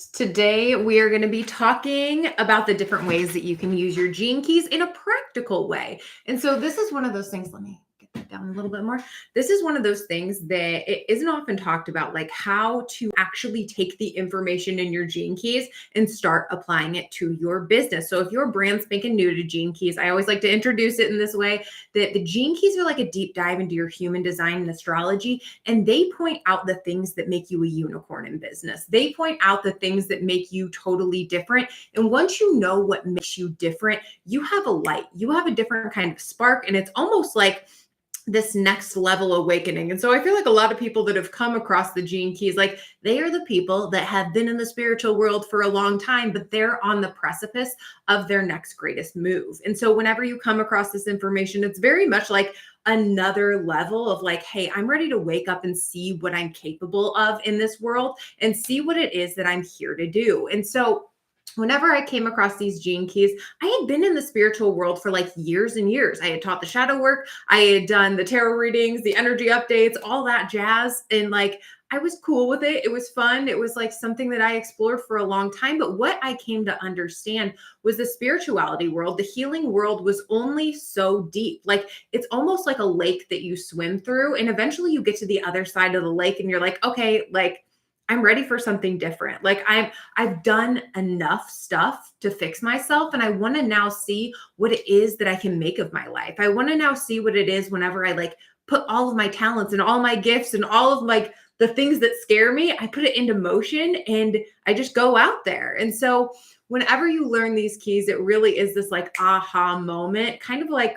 Today, we are going to be talking about the different ways that you can use your gene keys in a practical way. And so, this is one of those things. Let me get that down a little bit more. This is one of those things that it isn't often talked about, like how to actually take the information in your gene keys and start applying it to your business. So, if your brand's spanking new to gene keys, I always like to introduce it in this way that the gene keys are like a deep dive into your human design and astrology, and they point out the things that make you a unicorn in business. They point out the things that make you totally different. And once you know what makes you different, you have a light, you have a different kind of spark. And it's almost like this next level awakening. And so I feel like a lot of people that have come across the gene keys, like they are the people that have been in the spiritual world for a long time, but they're on the precipice of their next greatest move. And so whenever you come across this information, it's very much like another level of like, hey, I'm ready to wake up and see what I'm capable of in this world and see what it is that I'm here to do. And so whenever I came across these gene keys, I had been in the spiritual world for like years and years. I had taught the shadow work, I had done the tarot readings, the energy updates, all that jazz. And like, I was cool with it. It was fun. It was like something that I explored for a long time. But what I came to understand was the spirituality world, the healing world was only so deep. Like, it's almost like a lake that you swim through. And eventually you get to the other side of the lake and you're like, okay, like, I'm ready for something different. Like I've done enough stuff to fix myself, and I want to now see what it is that I can make of my life. I want to now see what it is whenever I like put all of my talents and all my gifts and all of like the things that scare me, I put it into motion and I just go out there. And so whenever you learn these keys, it really is this like aha moment, kind of like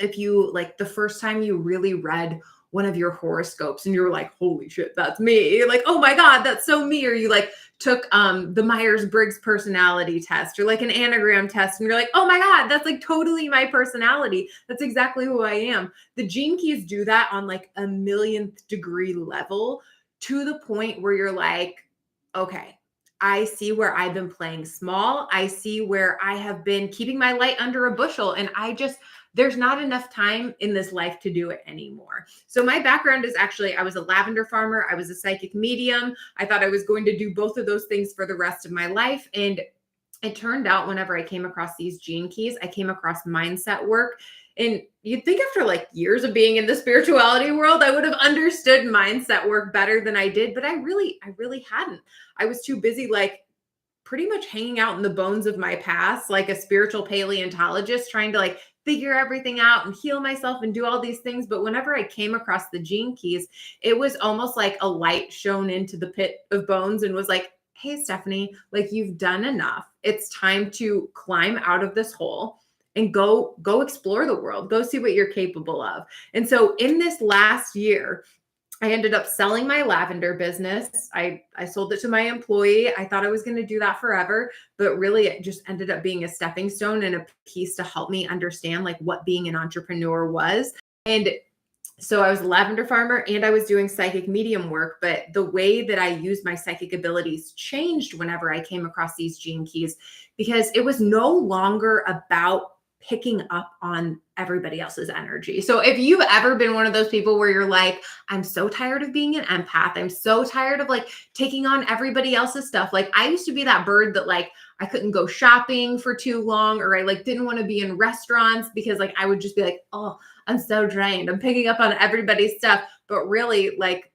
if you like the first time you really read one of your horoscopes and you're like, holy shit, that's me. You're like, oh my God, that's so me. Or you like took the Myers-Briggs personality test or like an anagram test and you're like, oh my God, that's like totally my personality. That's exactly who I am. The gene keys do that on like a millionth degree level to the point where you're like, okay, I see where I've been playing small. I see where I have been keeping my light under a bushel. And there's not enough time in this life to do it anymore. So my background is actually, I was a lavender farmer. I was a psychic medium. I thought I was going to do both of those things for the rest of my life. And it turned out whenever I came across these gene keys, I came across mindset work. And you'd think after like years of being in the spirituality world, I would have understood mindset work better than I did, but I really hadn't. I was too busy like pretty much hanging out in the bones of my past, like a spiritual paleontologist trying to like figure everything out and heal myself and do all these things. But whenever I came across the gene keys, it was almost like a light shone into the pit of bones and was like, hey, Stephanie, like you've done enough. It's time to climb out of this hole and go explore the world, go see what you're capable of. And so in this last year, I ended up selling my lavender business. I sold it to my employee. I thought I was going to do that forever, but really it just ended up being a stepping stone and a piece to help me understand like what being an entrepreneur was. And so I was a lavender farmer and I was doing psychic medium work, but the way that I used my psychic abilities changed whenever I came across these gene keys because it was no longer about picking up on everybody else's energy. So if you've ever been one of those people where you're like, I'm so tired of being an empath. I'm so tired of like taking on everybody else's stuff. Like I used to be that bird that like I couldn't go shopping for too long, or I like didn't want to be in restaurants because like I would just be like, oh, I'm so drained. I'm picking up on everybody's stuff. But really, like,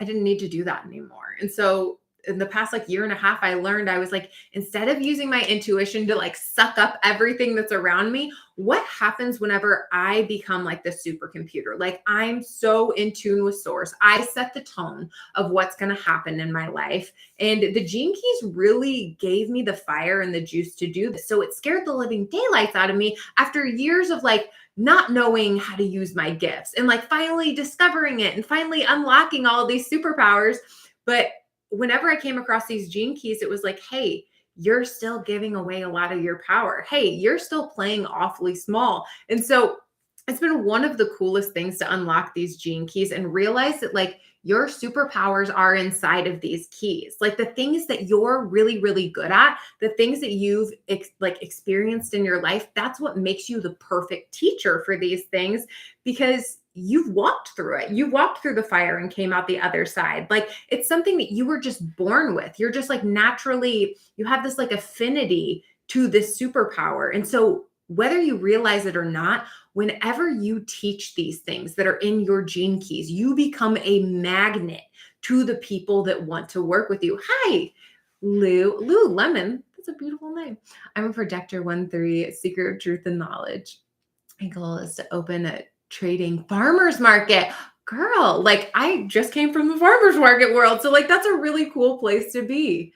I didn't need to do that anymore. And so in the past like year and a half, I learned I was like, instead of using my intuition to like suck up everything that's around me, what happens whenever I become like the supercomputer? Like I'm so in tune with source. I set the tone of what's going to happen in my life. And the gene keys really gave me the fire and the juice to do this. So it scared the living daylights out of me after years of like not knowing how to use my gifts and like finally discovering it and finally unlocking all these superpowers. But whenever I came across these gene keys, it was like, hey, you're still giving away a lot of your power. Hey, you're still playing awfully small. And so it's been one of the coolest things to unlock these gene keys and realize that like your superpowers are inside of these keys. Like the things that you're really, really good at, the things that you've experienced in your life, that's what makes you the perfect teacher for these things because you've walked through it. You walked through the fire and came out the other side. Like it's something that you were just born with. You're just like naturally, you have this like affinity to this superpower. And so whether you realize it or not, whenever you teach these things that are in your gene keys, you become a magnet to the people that want to work with you. Hi, Lou Lemon. That's a beautiful name. I'm a projector 1-3, seeker of truth and knowledge. My goal is to open a trading farmers market. Girl, like I just came from the farmers market world. So like that's a really cool place to be.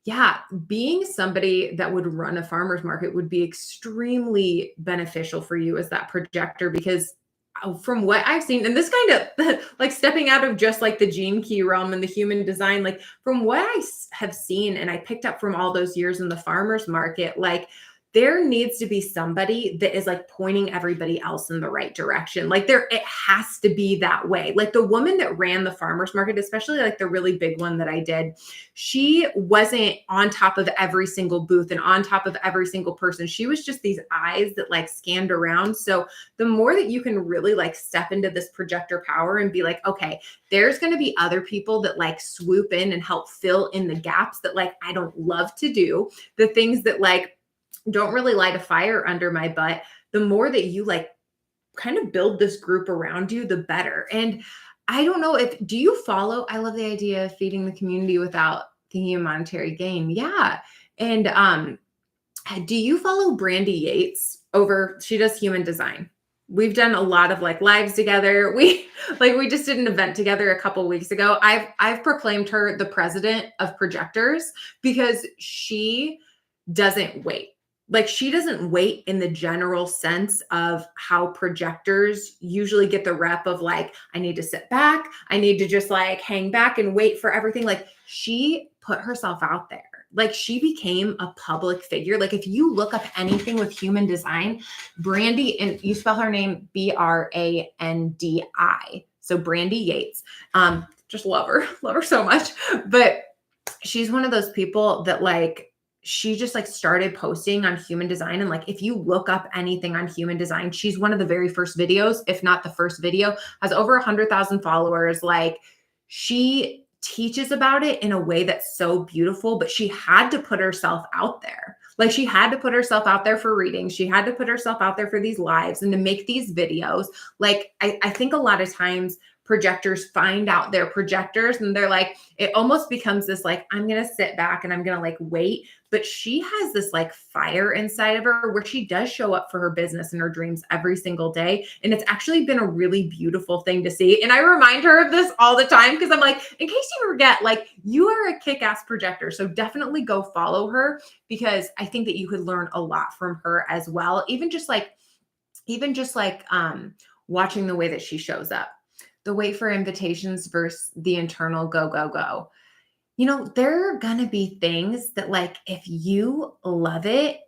Yeah, being somebody that would run a farmer's market would be extremely beneficial for you as that projector because from what I've seen, and this kind of like stepping out of just like the gene key realm and the human design, like from what have seen and I picked up from all those years in the farmer's market, like there needs to be somebody that is like pointing everybody else in the right direction. Like it has to be that way. Like the woman that ran the farmer's market, especially like the really big one that I did, she wasn't on top of every single booth and on top of every single person. She was just these eyes that like scanned around. So the more that you can really like step into this projector power and be like, okay, there's going to be other people that like swoop in and help fill in the gaps that like I don't love to do, the things that like don't really light a fire under my butt, the more that you like kind of build this group around you, the better. And I don't know do you follow, I love the idea of feeding the community without thinking of monetary gain. Yeah. And do you follow Brandy Yates she does human design. We've done a lot of like lives together. We just did an event together a couple weeks ago. I've proclaimed her the president of projectors because she doesn't wait. Like she doesn't wait in the general sense of how projectors usually get the rep of like, I need to sit back. I need to just like hang back and wait for everything. Like she put herself out there. Like she became a public figure. Like if you look up anything with human design, Brandy, and you spell her name Brandi. So Brandy Yates. Just love her so much. But she's one of those people that like, she just like started posting on human design. And like, if you look up anything on human design, she's one of the very first videos, if not the first video, has over 100,000 followers. Like she teaches about it in a way that's so beautiful, but she had to put herself out there. Like she had to put herself out there for readings. She had to put herself out there for these lives and to make these videos. Like I think a lot of times projectors find out they're projectors and they're like, it almost becomes this like, I'm going to sit back and I'm going to like wait. But she has this like fire inside of her where she does show up for her business and her dreams every single day. And it's actually been a really beautiful thing to see. And I remind her of this all the time because I'm like, in case you forget, like you are a kick-ass projector. So definitely go follow her because I think that you could learn a lot from her as well. Even just like watching the way that she shows up. The wait for invitations versus the internal go, go, go. You know, there are going to be things that like, if you love it,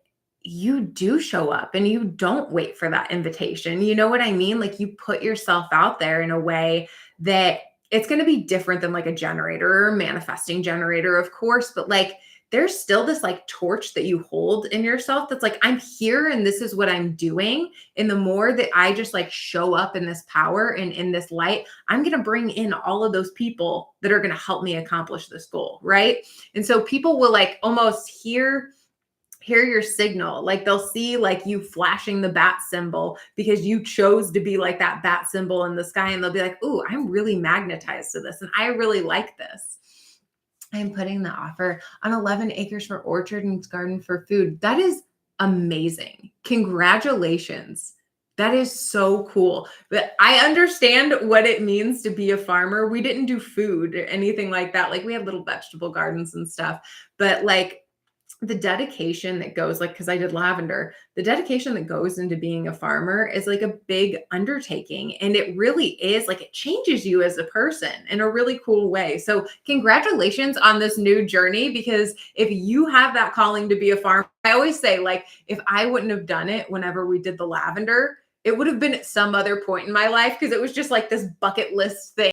you do show up and you don't wait for that invitation. You know what I mean? Like you put yourself out there in a way that it's going to be different than like a generator or a manifesting generator, of course, but like there's still this like torch that you hold in yourself that's like, I'm here and this is what I'm doing. And the more that I just like show up in this power and in this light, I'm going to bring in all of those people that are going to help me accomplish this goal. Right. And so people will like almost hear your signal. Like they'll see like you flashing the bat symbol because you chose to be like that bat symbol in the sky. And they'll be like, ooh, I'm really magnetized to this. And I really like this. I'm putting the offer on 11 acres for orchard and garden for food. That is amazing. Congratulations. That is so cool. But I understand what it means to be a farmer. We didn't do food or anything like that. Like we had little vegetable gardens and stuff, but like the dedication that goes like, cause I did lavender, the dedication that goes into being a farmer is like a big undertaking. And it really is like, it changes you as a person in a really cool way. So congratulations on this new journey, because if you have that calling to be a farmer, I always say like, if I wouldn't have done it whenever we did the lavender, it would have been at some other point in my life. Cause it was just like this bucket list thing.